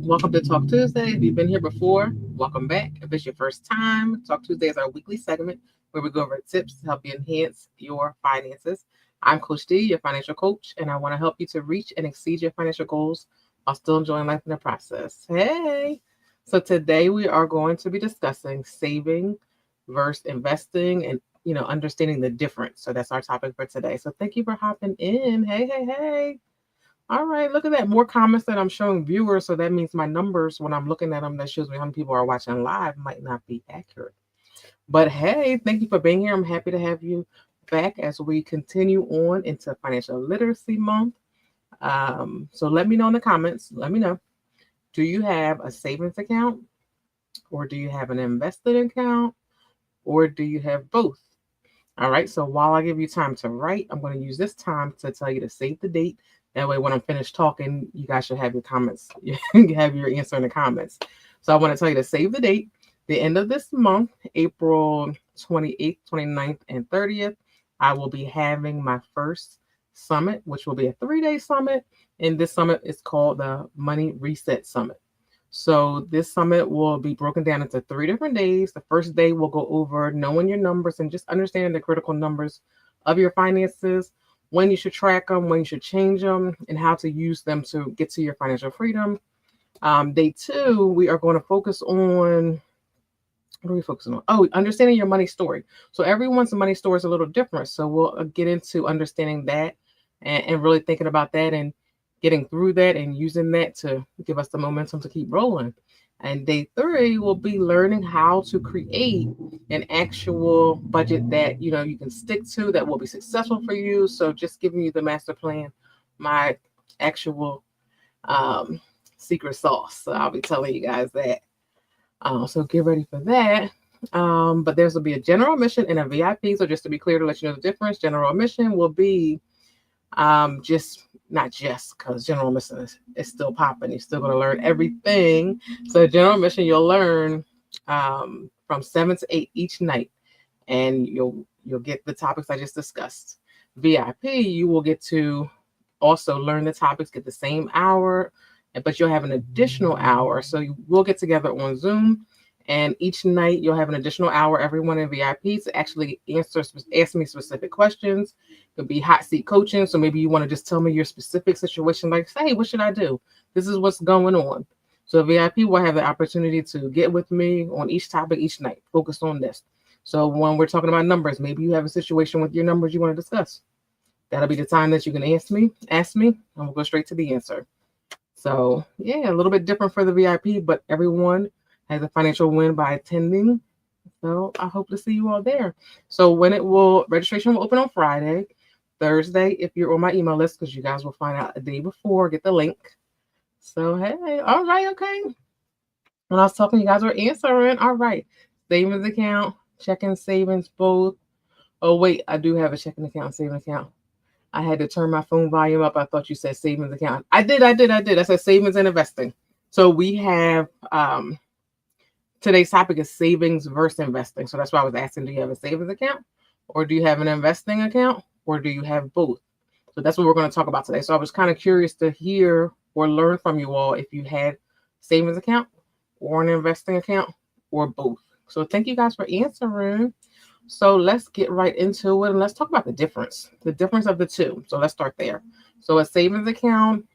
Welcome to Talk Tuesday. If you've been here before, welcome back. If it's your first time, Talk Tuesday is our weekly segment where we go over tips to help you enhance your finances. I'm Coach D, your financial coach, and I want to help you to reach and exceed your financial goals while still enjoying life in the process. Hey! So today we are going to be discussing saving versus investing and understanding the difference. So that's our topic for today. So thank you for hopping in. Hey, hey, hey. All right, look at that. More comments that I'm showing viewers. So that means my numbers, when I'm looking at them, that shows me how many people are watching live, might not be accurate. But hey, thank you for being here. I'm happy to have you back as we continue on into Financial Literacy Month. So let me know in the comments. Let me know. Do you have a savings account, or do you have an invested account, or do you have both? All right, so while I give you time to write, I'm going to use this time to tell you to save the date. That way, when I'm finished talking, you guys should have your comments. You have your answer in the comments. So I want to tell you to save the date. The end of this month, April 28th, 29th, and 30th, I will be having my first summit, which will be a 3-day summit. And this summit is called the Money Reset Summit. So this summit will be broken down into 3 different days. The first day will go over knowing your numbers and just understanding the critical numbers of your finances, when you should track them, when you should change them, and how to use them to get to your financial freedom. Day 2, we are going to focus on, what are we focusing on? Oh, understanding your money story. So everyone's money story is a little different. So we'll get into understanding that and really thinking about that and getting through that and using that to give us the momentum to keep rolling. And day 3 will be learning how to create an actual budget that you can stick to that will be successful for you. So just giving you the master plan, my actual secret sauce. So I'll be telling you guys that. So get ready for that. But there's will be a general admission and a VIP. So just to be clear, to let you know the difference, general admission will be just not just because general admission is still popping. You're still going to learn everything. So general admission, you'll learn from 7 to 8 each night, and you'll get the topics I just discussed. VIP, you will get to also learn the topics, get the same hour, but you'll have an additional hour. So we'll get together on Zoom, and each night you'll have an additional hour, everyone in VIP, to actually ask me specific questions. It could be hot seat coaching. So maybe you want to just tell me your specific situation, like, hey, what should I do? This is what's going on. So VIP will have the opportunity to get with me on each topic each night, focus on this. So when we're talking about numbers, maybe you have a situation with your numbers you want to discuss. That'll be the time that you can ask me, and we'll go straight to the answer. So yeah, a little bit different for the VIP, but everyone has a financial win by attending. So I hope to see you all there. So registration will open on Friday. Thursday, if you're on my email list, because you guys will find out a day before, get the link. So hey, all right, okay. When I was talking, you guys were answering. All right. Savings account, checking, savings, both. Oh wait, I do have a checking account, savings account. I had to turn my phone volume up. I thought you said savings account. I did. I said savings and investing. So we have today's topic is savings versus investing. So that's why I was asking, do you have a savings account, or do you have an investing account, or do you have both? So that's what we're going to talk about today. So I was kind of curious to hear or learn from you all if you had savings account or an investing account or both. So thank you guys for answering. So let's get right into it, and let's talk about the difference of the two. So let's start there. So a savings account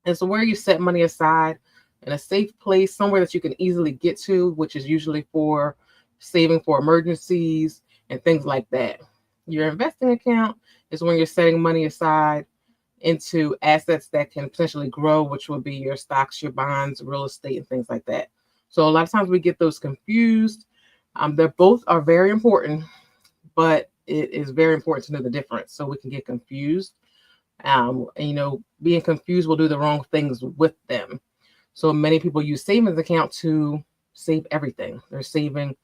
is where you set money aside in a safe place, somewhere that you can easily get to, which is usually for saving for emergencies and things like that. Your investing account is when you're setting money aside into assets that can potentially grow, which will be your stocks, your bonds, real estate, and things like that. So a lot of times we get those confused. They're both are very important, but it is very important to know the difference so we can get confused. And, being confused will do the wrong things with them. So many people use savings account to save everything. They're saving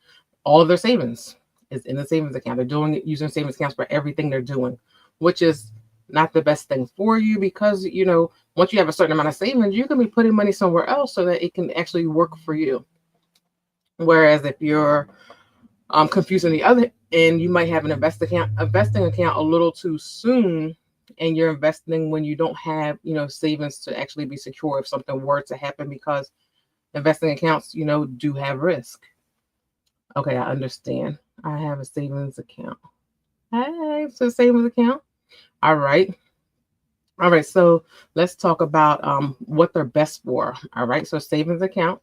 all of their savings is in the savings account. They're doing it using savings accounts for everything they're doing, which is not the best thing for you because, once you have a certain amount of savings, you can be putting money somewhere else so that it can actually work for you. Whereas if you're confusing the other end, you might have an investing account a little too soon and you're investing when you don't have, savings to actually be secure if something were to happen, because investing accounts, do have risk. Okay, I understand. I have a savings account. Hey, it's a savings account. All right. All right. So let's talk about what they're best for. All right. So savings account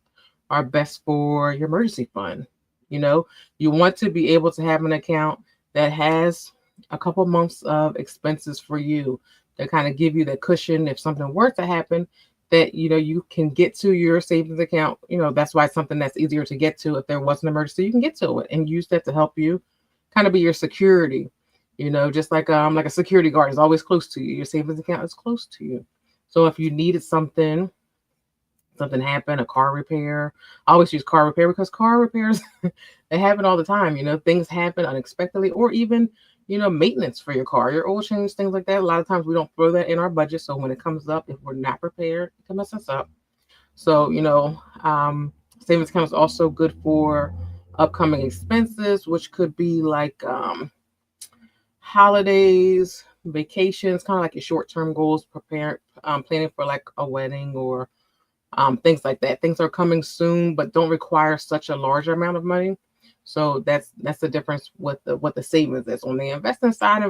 are best for your emergency fund. You know, you want to be able to have an account that has a couple months of expenses for you to kind of give you that cushion if something were to happen, that you can get to your savings account. That's why it's something that's easier to get to. If there was an emergency, you can get to it and use that to help you kind of be your security. Just like a security guard is always close to you. Your savings account is close to you. So if you needed something happened, a car repair. I always use car repair because car repairs, they happen all the time. Things happen unexpectedly, or even, maintenance for your car, your oil change, things like that. A lot of times we don't throw that in our budget. So when it comes up, if we're not prepared, it can mess us up. So, savings account is also good for upcoming expenses, which could be like holidays, vacations, kind of like your short-term goals, planning for like a wedding or things like that. Things are coming soon, but don't require such a large amount of money. So that's the difference with what the savings is. On the investing side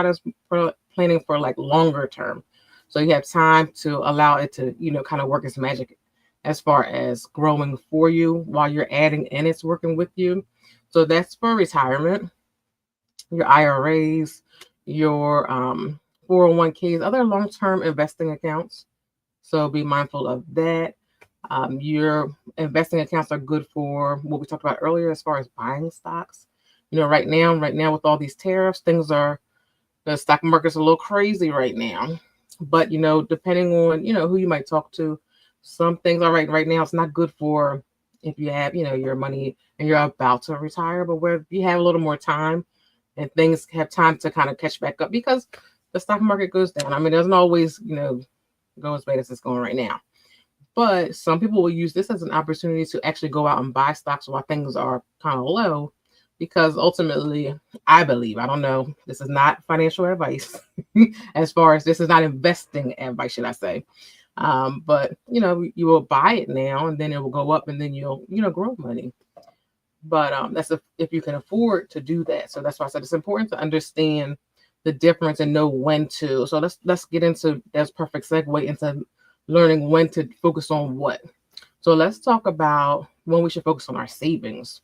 is for planning for like longer term. So you have time to allow it to, kind of work its magic as far as growing for you while you're adding and it's working with you. So that's for retirement, your IRAs, your 401ks, other long-term investing accounts. So be mindful of that. Your investing accounts are good for what we talked about earlier as far as buying stocks. Right now with all these tariffs, the stock market's a little crazy right now. But, depending on, who you might talk to, some things are right now. It's not good for if you have, your money and you're about to retire, but where you have a little more time and things have time to kind of catch back up, because the stock market goes down. I mean, it doesn't always, go as bad as it's going right now. But some people will use this as an opportunity to actually go out and buy stocks while things are kind of low, because ultimately, I believe, I don't know, this is not financial advice, as far as this is not investing advice, should I say. But, you will buy it now and then it will go up and then you'll, grow money. But that's if you can afford to do that. So that's why I said it's important to understand the difference and know when to. So let's get into, that's perfect segue into learning when to focus on what. So let's talk about when we should focus on our savings.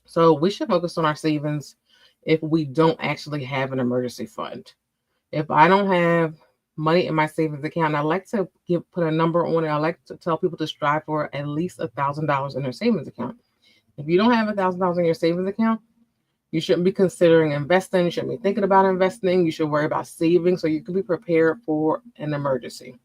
So we should focus on our savings if we don't actually have an emergency fund. If I don't have money in my savings account, and I like to put a number on it. I like to tell people to strive for at least $1,000 in their savings account. If you don't have $1,000 in your savings account, you shouldn't be considering investing. You shouldn't be thinking about investing. You should worry about saving so you can be prepared for an emergency.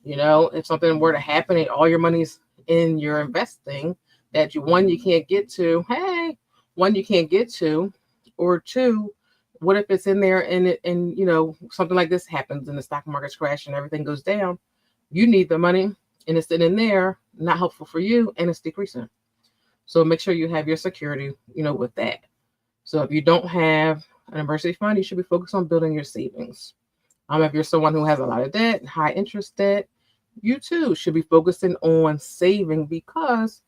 If something were to happen and all your money's in your investing that you can't get to, you can't get to, or two, what if it's in there and something like this happens and the stock market's crash and everything goes down? You need the money and it's sitting in there, not helpful for you, and it's decreasing. So make sure you have your security, with that. So if you don't have an emergency fund, you should be focused on building your savings. If you're someone who has a lot of debt, high interest debt, you too should be focusing on saving, because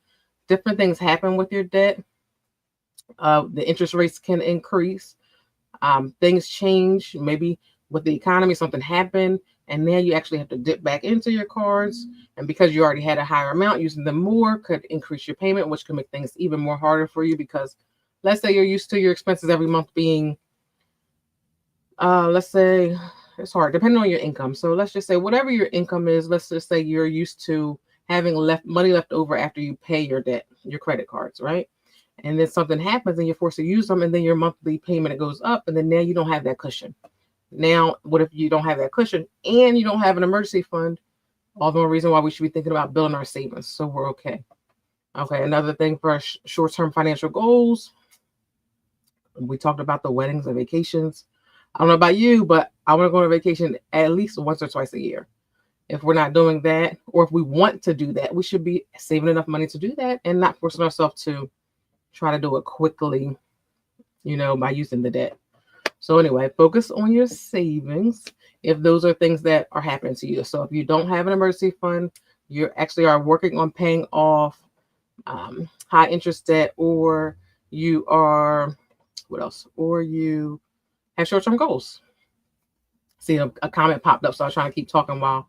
different things happen with your debt. The interest rates can increase. Things change. Maybe with the economy, something happened, and now you actually have to dip back into your cards. And because you already had a higher amount, using them more could increase your payment, which could make things even more harder for you. Because let's say you're used to your expenses every month being, let's say it's hard, depending on your income. So let's just say whatever your income is, let's just say you're used to having money left over after you pay your debt, your credit cards, right? And then something happens and you're forced to use them, and then your monthly payment goes up, and then now you don't have that cushion. Now, what if you don't have that cushion and you don't have an emergency fund? All the more reason why we should be thinking about building our savings, so we're okay. Okay, another thing for our short-term financial goals, we talked about the weddings and vacations. I don't know about you, but I want to go on a vacation at least once or twice a year. If we're not doing that, or if we want to do that, we should be saving enough money to do that and not forcing ourselves to try to do it quickly, by using the debt. So anyway, focus on your savings if those are things that are happening to you. So if you don't have an emergency fund, you actually are working on paying off high interest debt, or you are, what else? Or you have short-term goals. See, a comment popped up, so I was trying to keep talking while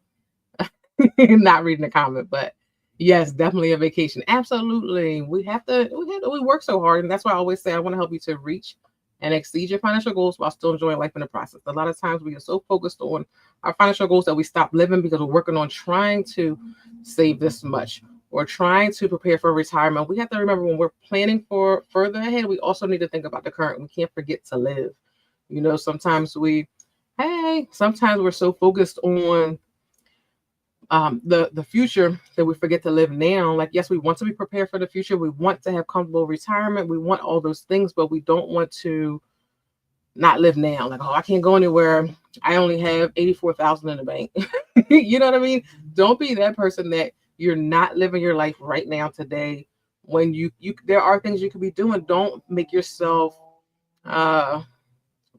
not reading the comment. But yes, definitely a vacation. Absolutely, we work so hard, and that's why I always say I want to help you to reach and exceed your financial goals while still enjoying life in the process. A lot of times we are so focused on our financial goals that we stop living because we're working on trying to save this much or trying to prepare for retirement. We have to remember when we're planning for further ahead, we also need to think about the current. We can't forget to live. Sometimes we're so focused on the future that we forget to live now. Like, yes, we want to be prepared for the future. We want to have comfortable retirement. We want all those things, but we don't want to not live now. Like, oh, I can't go anywhere. I only have 84,000 in the bank. You know what I mean? Don't be that person that you're not living your life right now today. When there are things you could be doing. Don't make yourself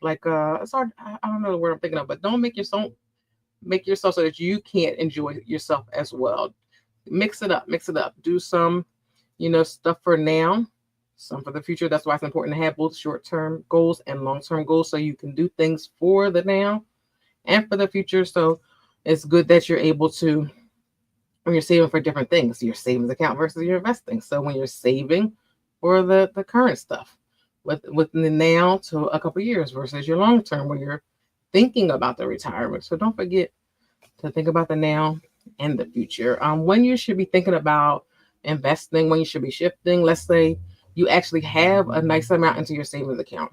it's hard. I don't know the word I'm thinking of, but don't make yourself so that you can't enjoy yourself as well. Mix it up. Do some, stuff for now, some for the future. That's why it's important to have both short-term goals and long-term goals so you can do things for the now and for the future. So it's good that you're able to, when you're saving for different things, your savings account versus your investing. So when you're saving for the current stuff, with the now to a couple of years versus your long term when you're thinking about the retirement. So don't forget to think about the now and the future. When you should be thinking about investing, when you should be shifting. Let's say you actually have a nice amount into your savings account.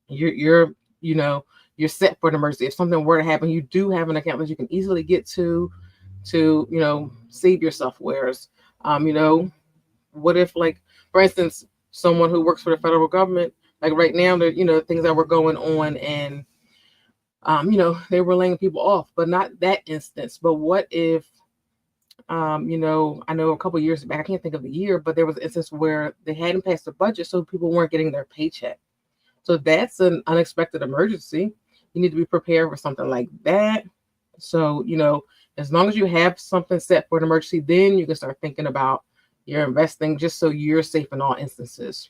You're set for an emergency. If something were to happen, you do have an account that you can easily get to save yourself. Whereas, what if, like, for instance, someone who works for the federal government, like right now, there, things that were going on, and they were laying people off, but not that instance. But what if, I know a couple of years back, I can't think of the year, but there was an instance where they hadn't passed the budget, so people weren't getting their paycheck. So that's an unexpected emergency. You need to be prepared for something like that. So, as long as you have something set for an emergency, then you can start thinking about your investing just so you're safe in all instances.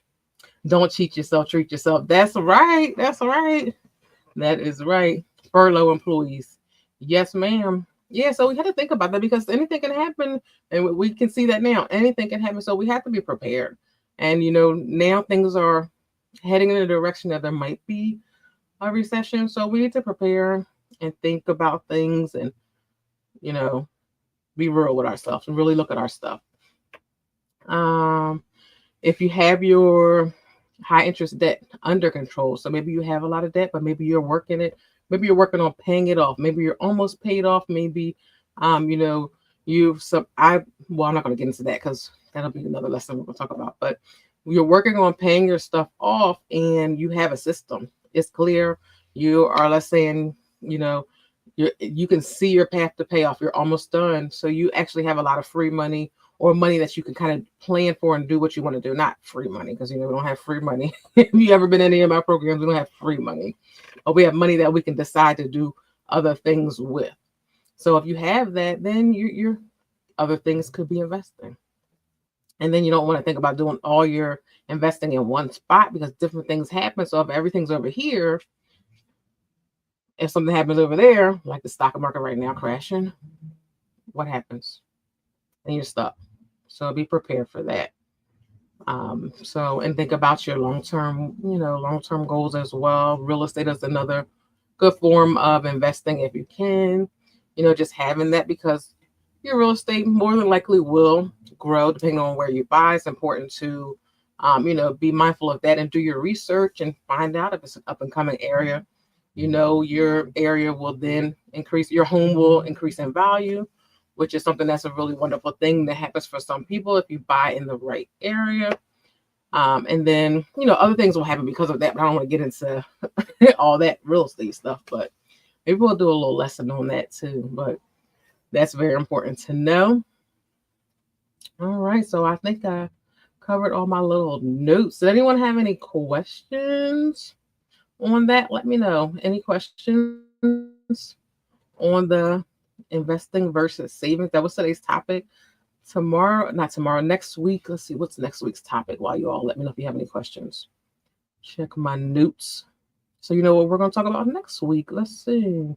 Don't cheat yourself, treat yourself. That's right. That is right. Furlough employees. Yes, ma'am. Yeah, so we have to think about that because anything can happen, and we can see that now. Anything can happen, so we have to be prepared. And now things are heading in a direction that there might be a recession, so we need to prepare and think about things, and be real with ourselves and really look at our stuff. If you have your high interest debt under control, so maybe you have a lot of debt, but maybe you're working on paying it off. Maybe you're almost paid off. Maybe I'm not going to get into that because that'll be another lesson we're going to talk about. But you're working on paying your stuff off, and you have a system. It's clear. You are, let's say, you can see your path to pay off. You're almost done. So you actually have a lot of free money, or money that you can kind of plan for and do what you want to do. Not free money, because we don't have free money. If you ever been in any of my programs, we don't have free money. But we have money that we can decide to do other things with. So if you have that, then your other things could be investing. And then you don't want to think about doing all your investing in one spot because different things happen. So if everything's over here, if something happens over there, like the stock market right now crashing, what happens? And you're stuck. So be prepared for that. And think about your long-term goals as well. Real estate is another good form of investing if you can. Just having that, because your real estate more than likely will grow depending on where you buy. It's important to, be mindful of that and do your research and find out if it's an up-and-coming area. Your area will then increase, your home will increase in value, which is something that's a really wonderful thing that happens for some people if you buy in the right area. And then, other things will happen because of that, but I don't want to get into all that real estate stuff, but maybe we'll do a little lesson on that too. But that's very important to know. All right. So I think I covered all my little notes. Did anyone have any questions on that, let me know. Any questions on the investing versus savings? That was today's topic. Next week. Let's see what's next week's topic while you all let me know if you have any questions. Check my notes. So you know what we're going to talk about next week. Let's see.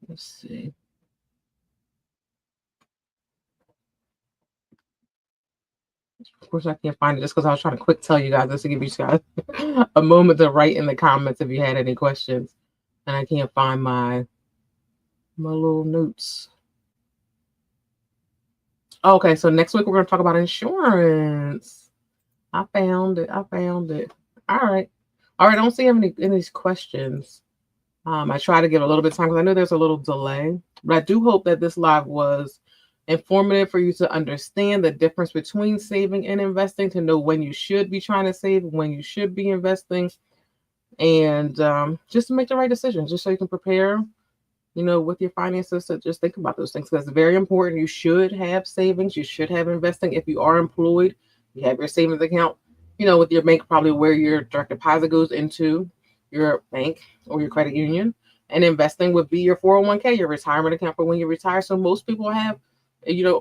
Let's see. Of course, I can't find it just because I was trying to quick tell you guys this to give you guys a moment to write in the comments if you had any questions. And I can't find my little notes. Okay, so next week we're going to talk about insurance. I found it. All right. I don't see any questions. I try to give a little bit of time because I know there's a little delay, but I do hope that this live was informative for you to understand the difference between saving and investing, to know when you should be trying to save, when you should be investing, and just to make the right decisions, just so you can prepare, with your finances. To just think about those things, because it's very important. You should have savings. You should have investing. If you are employed, you have your savings account, with your bank, probably where your direct deposit goes into your bank or your credit union. And investing would be your 401k, your retirement account for when you retire. So most people have,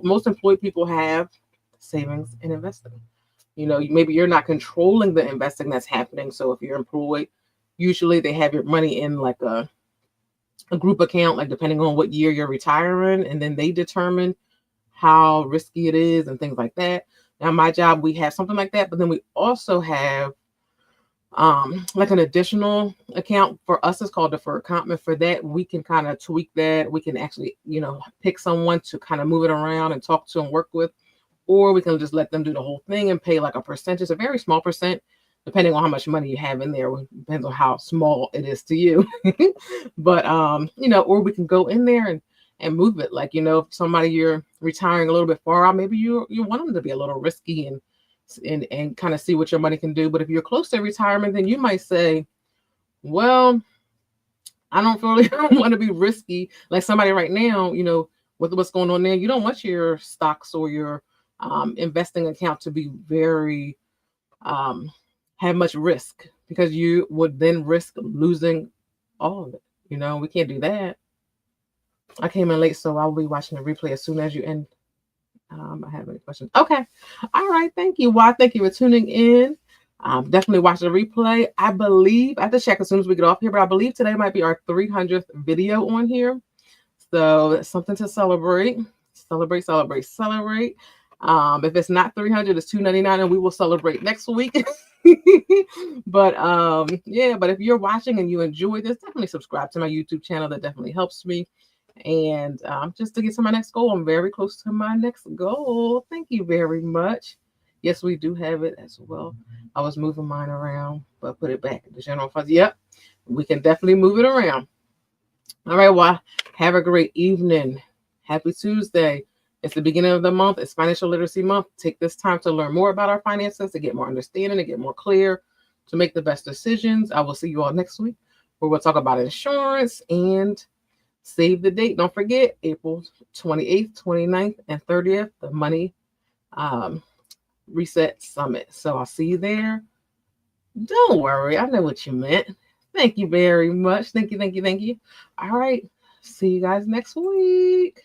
most employed people have savings and investing. Maybe you're not controlling the investing that's happening. So if you're employed, usually they have your money in like a group account, like depending on what year you're retiring, and then they determine how risky it is and things like that. Now, my job, we have something like that, but then we also have like an additional account. For us, it's called deferred comp. For that, we can kind of tweak that. We can actually, pick someone to kind of move it around and talk to and work with, or we can just let them do the whole thing and pay like a percentage, a very small percent, depending on how much money you have in there. It depends on how small it is to you. But or we can go in there and move it. Like, if somebody you're retiring a little bit far out, maybe you want them to be a little risky and kind of see what your money can do. But if you're close to retirement, then you might say, well, I don't really want to be risky. Like somebody right now, with what's going on there, you don't want your stocks or your investing account to be very have much risk, because you would then risk losing all of it. We can't do that. I came in late, so I'll be watching the replay as soon as you end. I have any questions? Okay. All right. Thank you. Well, thank you for tuning in. Definitely watch the replay. I believe, I have to check as soon as we get off here, but I believe today might be our 300th video on here. So that's something to celebrate. Celebrate. If it's not 300, it's 299, and we will celebrate next week. But but if you're watching and you enjoy this, definitely subscribe to my YouTube channel. That definitely helps me. And just to get to my next goal, I'm very close to my next goal. Thank you very much. Yes, we do have it as well. I was moving mine around, but put it back in the general funds. Yep, we can definitely move it around. All right, well, have a great evening. Happy Tuesday. It's the beginning of the month. It's Financial Literacy Month. Take this time to learn more about our finances, to get more understanding, to get more clear, to make the best decisions. I will see you all next week, where we'll talk about insurance and save the date. Don't forget, April 28th, 29th, and 30th, the Money Reset Summit. So I'll see you there. Don't worry. I know what you meant. Thank you very much. Thank you. All right. See you guys next week.